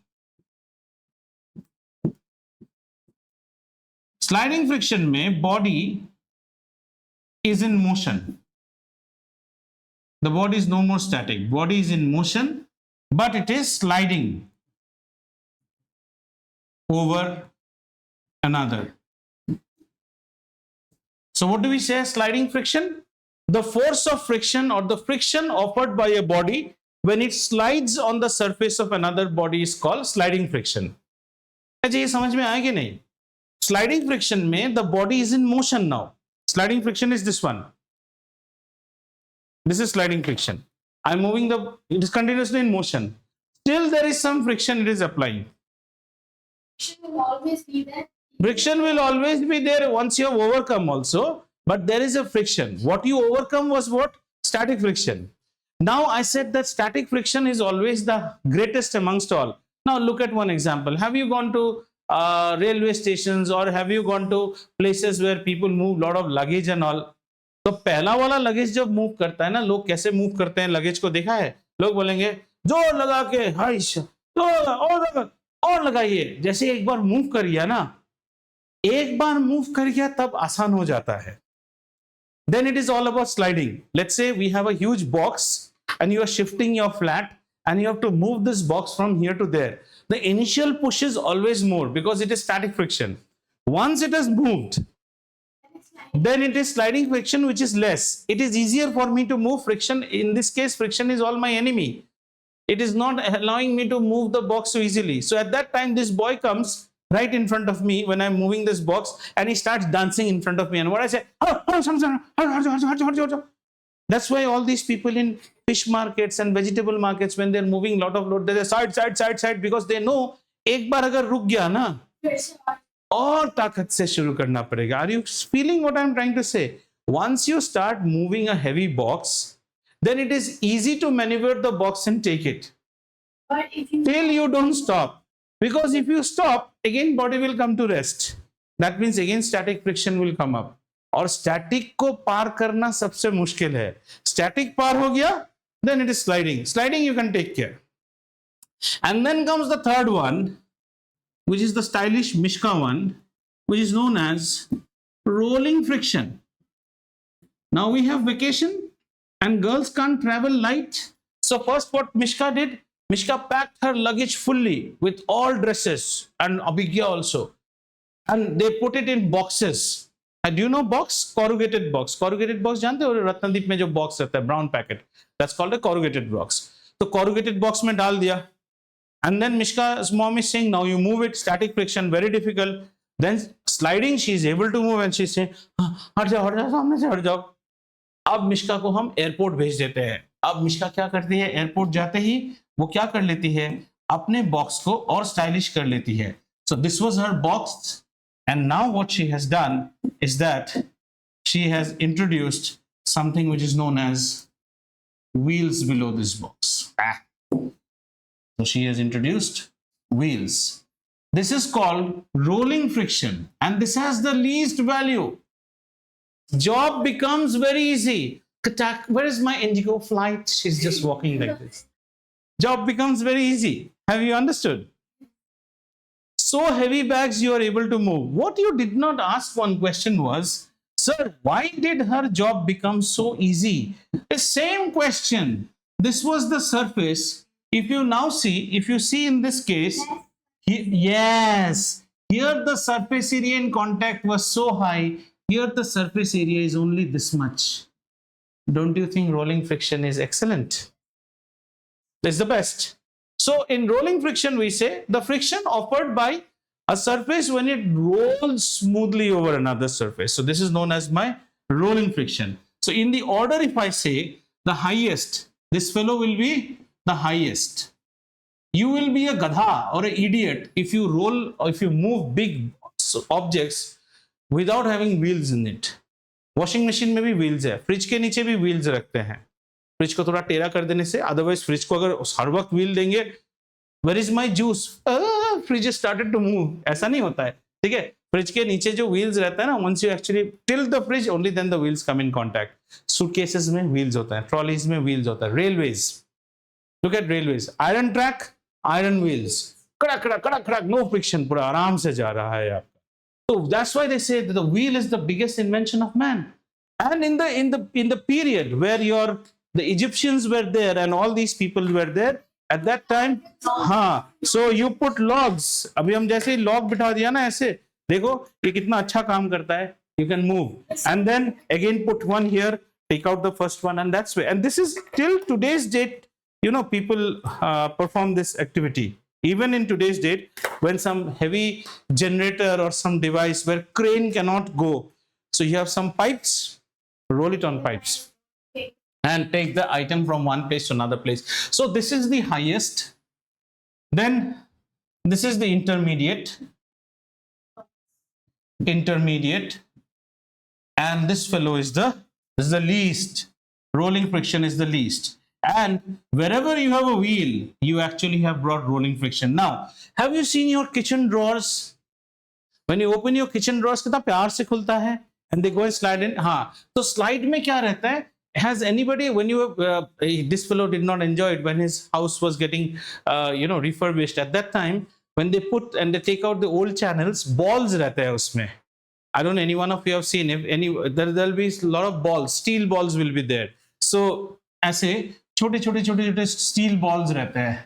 Sliding friction mein body is in motion. The body is no more static. Body is in motion, but it is sliding over another. So what do we say as sliding friction? The force of friction or the friction offered by a body when it slides on the surface of another body is called sliding friction. अच्छा ये समझ में आया कि नहीं? Sliding friction में the body is in motion now. Sliding friction is this one. This is sliding friction. I'm moving it is continuously in motion. Still there is some friction it is applying. Friction will always be there. Friction will always be there once you have overcome also, but there is a friction. What you overcome was what? Static friction. Now I said that static friction is always the greatest amongst all. Now look at one example. Have you gone to railway stations or have you gone to places where people move lot of luggage and all? तो पहला वाला luggage जब move करता है ना, लोग कैसे move करते हैं लगेज को देखा है? लोग बोलेंगे जोर लगा के हाइश और लगाइए. जैसे एक बार मूव कर गया ना, एक बार मूव कर गया तब आसान हो जाता है. Then it is all about sliding. Let's say we have a huge box and you are shifting your flat and you have to move this box from here to there. The initial push is always more because it is static friction. Once it has moved, then it is sliding friction which is less. It is easier for me to move friction. In this case, friction is all my enemy. It is not allowing me to move the box so easily. So at that time, this boy comes right in front of me when I'm moving this box, and he starts dancing in front of me. And what I say, that's why all these people in fish markets and vegetable markets, when they're moving lot of load, they say side, because they know एक बार अगर रुक गया ना और ताकत से शुरू करना पड़ेगा. Are you feeling what I'm trying to say? Once you start moving a heavy box, then it is easy to maneuver the box and take it. But if you Till you don't stop. Because if you stop, again body will come to rest. That means again static friction will come up. और static को पार करना सबसे मुश्किल है. Static पार हो गया, then it is sliding. Sliding you can take care. And then comes the third one, which is the stylish Mishka one, which is known as rolling friction. Now we have vacation and girls can't travel light. So first what Mishka did, Mishka packed her luggage fully with all dresses and Abhigya also. And they put it in boxes. And do you know box? Corrugated box. Corrugated box जानते हो रत्नदीप में जो box रहता है brown packet. That's called a corrugated box. तो corrugated box में डाल दिया. And then Mishka's mom is saying, now you move it, static friction, very difficult. Then sliding, she is able to move and she's saying, हट जाओ सामने से हट जाओ. अब मिश्का को हम एयरपोर्ट भेज देते हैं. अब मिश्का क्या करती है, एयरपोर्ट जाते ही वो क्या कर लेती है, अपने बॉक्स को और स्टाइलिश कर लेती है. So this was her box, and now what she has done is that she has introduced something which is known as wheels below this box. So she has introduced wheels. This is called rolling friction, and this has the least value. Job becomes very easy. Where is my Indigo flight? She's just walking like this. Job becomes very easy. Have you understood? So heavy bags you are able to move. What you did not ask one question was, sir, why did her job become so easy? The same question. This was the surface. If you see in this case, yes, here the surface area in contact was so high. Here the surface area is only this much. Don't you think rolling friction is excellent? It's the best. So in rolling friction, we say the friction offered by a surface when it rolls smoothly over another surface. So this is known as my rolling friction. So in the order, if I say the highest, this fellow will be the highest. You will be a gadha or an idiot if you roll or if you move big objects without having wheels in it. Washing machine में भी wheels है, fridge के नीचे भी wheels रखते हैं, fridge को थोड़ा टेढ़ा कर देने से. अदरवाइज फ्रिज को अगर हर वक्त व्हील देंगे, where is my juice, fridge started to move, ऐसा नहीं होता है. ठीक है, फ्रिज के नीचे जो व्हील्स रहता है ना, once you actually tilt the fridge, only then the wheels come in contact. Suitcases में व्हील्स होता है, ट्रॉलीज में व्हील्स होता है, railways, look at railways, iron track, iron wheels, कड़क कड़क कड़क कड़क, नो फ्रिक्शन, पूरा आराम से जा रहा है आपका. So that's why they say that the wheel is the biggest invention of man. And in the period where the Egyptians were there and all these people were there at that time, so you put logs. अभी हम जैसे log बिठा दिया ना ऐसे, देखो ये कितना अच्छा काम करता है. You can move, and then again put one here, take out the first one, and that's way. And this is till today's date. You know, people perform this activity. Even in today's date, when some heavy generator or some device where crane cannot go, so you have some pipes, roll it on pipes and take the item from one place to another place. So this is the highest, then this is the intermediate, and this fellow is the least. Rolling friction is the least. And wherever you have a wheel, you actually have brought rolling friction. Now, have you seen your kitchen drawers? When you open your kitchen drawers, कितना प्यार से खुलता है, and they go and slide in. हाँ, तो slide में क्या रहता है? Has anybody, when you this fellow did not enjoy it when his house was getting refurbished at that time, when they put and they take out the old channels, balls रहते हैं उसमें. I don't know any one of you have seen. If any, there'll be a lot of balls, steel balls will be there. So ऐसे छोटे छोटे steel balls रहते हैं,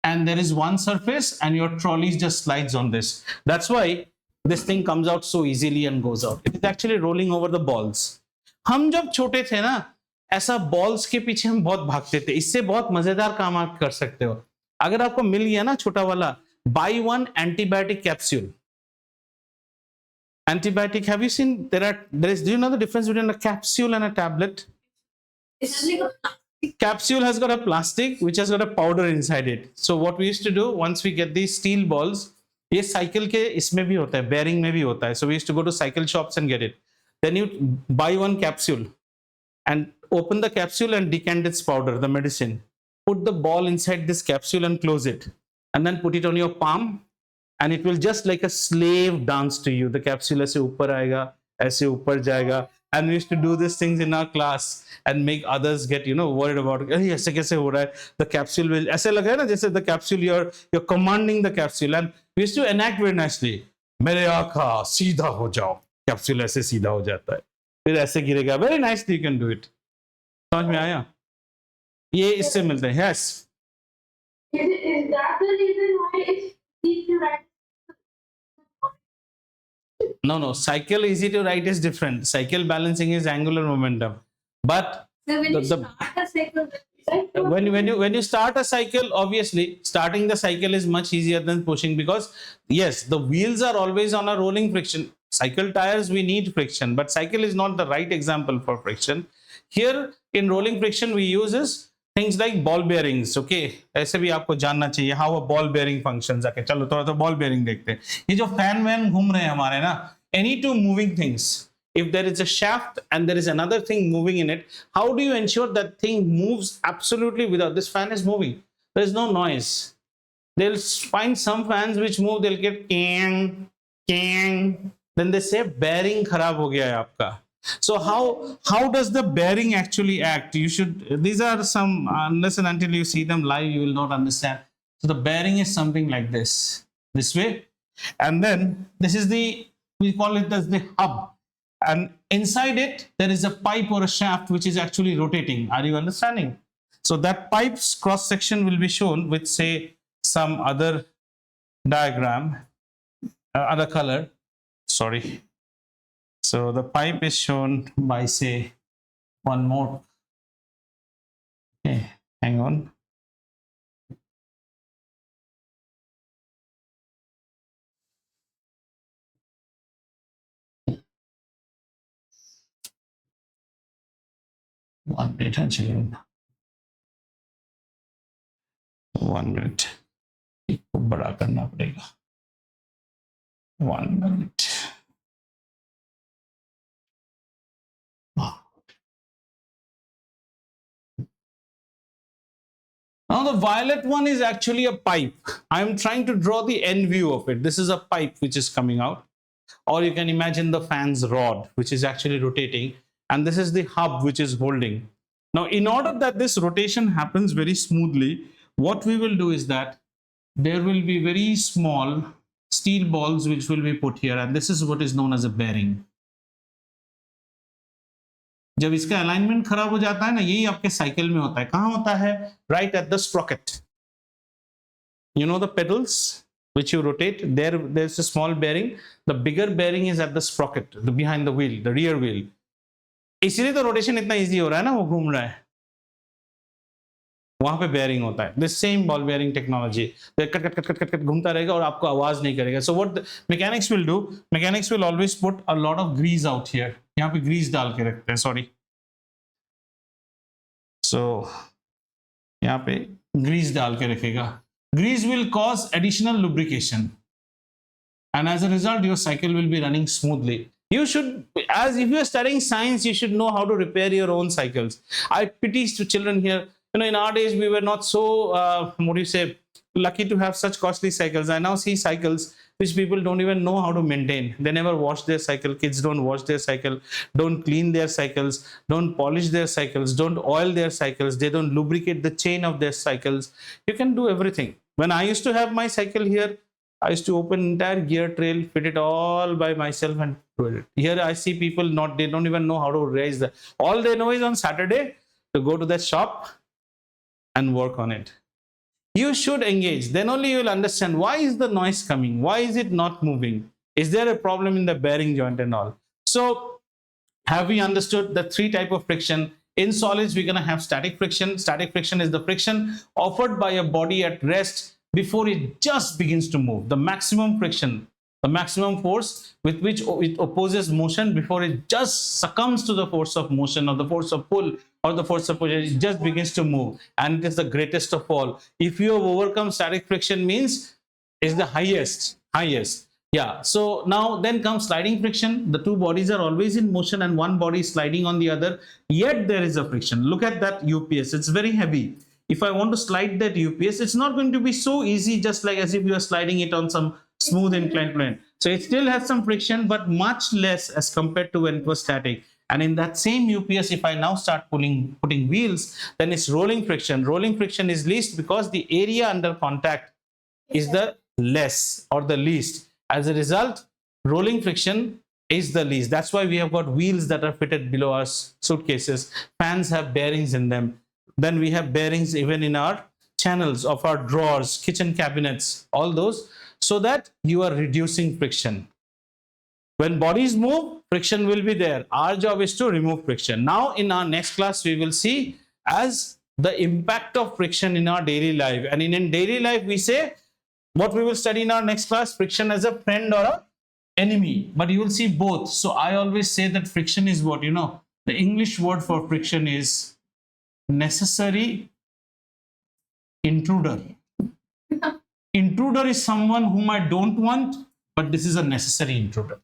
and there is one surface and your trolley just slides on this. That's why this thing comes out so easily and goes out. It is actually rolling over the balls. हम जब छोटे थे ना, ऐसा balls के पीछे हम बहुत भागते थे। इससे बहुत मजेदार काम आप कर सकते हो। अगर आपको मिल गया ना छोटा वाला, by one antibiotic capsule. Antibiotic, have you seen do you know the difference between a capsule and a tablet? It's like a Capsule has got a plastic which has got a powder inside it. So what we used to do, once we get these steel balls, ये cycle के इसमें भी होता है, bearing में भी होता है. So we used to go to cycle shops and get it. Then you buy one capsule and open the capsule and decant its powder, the medicine. Put the ball inside this capsule and close it, and then put it on your palm, and it will just like a slave dance to you. The capsule ऐसे ऊपर आएगा, ऐसे ऊपर जाएगा. And we used to do these things in our class and make others get worried about ऐसे कैसे हो रहा है. The capsule will ऐसे लगा है ना जैसे the capsule you're commanding the capsule, and we used to enact very nicely. मेरे आका सीधा हो जाओ. Capsule ऐसे सीधा हो जाता है, फिर ऐसे गिरेगा. Very nicely you can do it. समझ में आया? ये इससे मिलते हैं. Yes. Is that the reason why it's easy to write? No. Cycle easy to write is different. Cycle balancing is angular momentum. But So when you start a cycle, when you start a cycle, obviously starting the cycle is much easier than pushing, because yes, the wheels are always on a rolling friction. Cycle tires, we need friction, but cycle is not the right example for friction. Here in rolling friction we use is things like ball bearings. Okay, ऐसे भी आपको जानना चाहिए how a ball bearing functions. Okay, चलो थोड़ा सा ball bearing देखते हैं. ये जो fan वैन घूम रहे हैं हमारे ना, any two moving things, if there is a shaft and there is another thing moving in it, how do you ensure that thing moves absolutely without, this fan is moving, there is no noise. They'll find some fans which move, they'll get kang, kang, then they say bearing खराब हो गया है आपका. So how does the bearing actually act? You should, these are some, unless and until you see them live, you will not understand. So the bearing is something like this way, and then this is we call it as the hub, and inside it there is a pipe or a shaft which is actually rotating. Are you understanding? So that pipe's cross section will be shown with, say, some other diagram, other color, sorry. So the pipe is shown by, say, one more. Okay, hang on. One minute, actually. 1 minute. इसको बड़ा करना पड़ेगा. 1 minute. Now the violet one is actually a pipe. I am trying to draw the end view of it. This is a pipe which is coming out, or you can imagine the fan's rod which is actually rotating, and this is the hub which is holding. Now in order that this rotation happens very smoothly, what we will do is that there will be very small steel balls which will be put here, and this is what is known as a bearing. जब इसका alignment खराब हो जाता है ना, यही आपके cycle में होता है. कहां होता है? Right at the Sprocket. You know the pedals which you rotate, there's a small bearing. The bigger bearing is at the sprocket, behind the wheel, the rear wheel. इसलिए तो रोटेशन इतना इजी हो रहा है ना, वो घूम रहा है. वहां पे बेयरिंग होता है. This same ball bearing technology, cut cut cut cut cut घूमता रहेगा और आपको आवाज नहीं करेगा. So what mechanics will do, mechanics will always put a lot of grease out here. यहाँ पे ग्रीस डाल के रखते हैं, सॉरी. सो यहाँ पे ग्रीस डाल के रखेगा. Grease will cause additional lubrication, and as a result your cycle will be running smoothly. You should, as if you are studying science, you should know how to repair your own cycles. I pity to children here. In our days we were not so what do you say, lucky to have such costly cycles. I now see cycles which people don't even know how to maintain. They never wash their cycle. Kids don't wash their cycle, don't clean their cycles, don't polish their cycles, don't oil their cycles, they don't lubricate the chain of their cycles. You can do everything. When I used to have my cycle here, I used to open entire gear trail, fit it all by myself and do it. Here I see people they don't even know how to raise that. All they know is on Saturday to go to the shop and work on it. You should engage. Then only you will understand why is the noise coming? Why is it not moving? Is there a problem in the bearing joint and all? So have we understood the three type of friction? In solids, we're going to have static friction. Static friction is the friction offered by a body at rest before it just begins to move. The maximum friction, the maximum force with which it opposes motion before it just succumbs to the force of motion or the force of pull or the force of push, it just begins to move, and it is the greatest of all. If you have overcome static friction, means is the highest. Yeah, so now then comes sliding friction. The two bodies are always in motion and one body is sliding on the other, yet there is a friction. Look at that UPS, it's very heavy. If I want to slide that UPS, it's not going to be so easy, just like as if you are sliding it on some smooth inclined plane. So it still has some friction, but much less as compared to when it was static. And in that same UPS, if I now start putting wheels, then it's rolling friction. Rolling friction is least because the area under contact is the less or the least. As a result, rolling friction is the least. That's why we have got wheels that are fitted below our suitcases. Fans have bearings in them. Then we have bearings even in our channels of our drawers, kitchen cabinets, all those, so that you are reducing friction. When bodies move, friction will be there. Our job is to remove friction. Now in our next class, we will see as the impact of friction in our daily life. And in daily life, we say, what we will study in our next class, friction as a friend or a enemy, but you will see both. So I always say that friction is what, the English word for friction is necessary intruder. Intruder is someone whom I don't want, but this is a necessary intruder.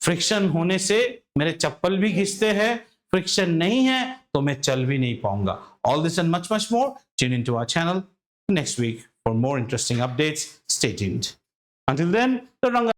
Friction होने से मेरे चप्पल भी घिसते हैं, friction नहीं है तो मैं चल भी नहीं पाऊंगा. All this and much more, tune into our channel next week for more interesting updates. Stay tuned. Until then, the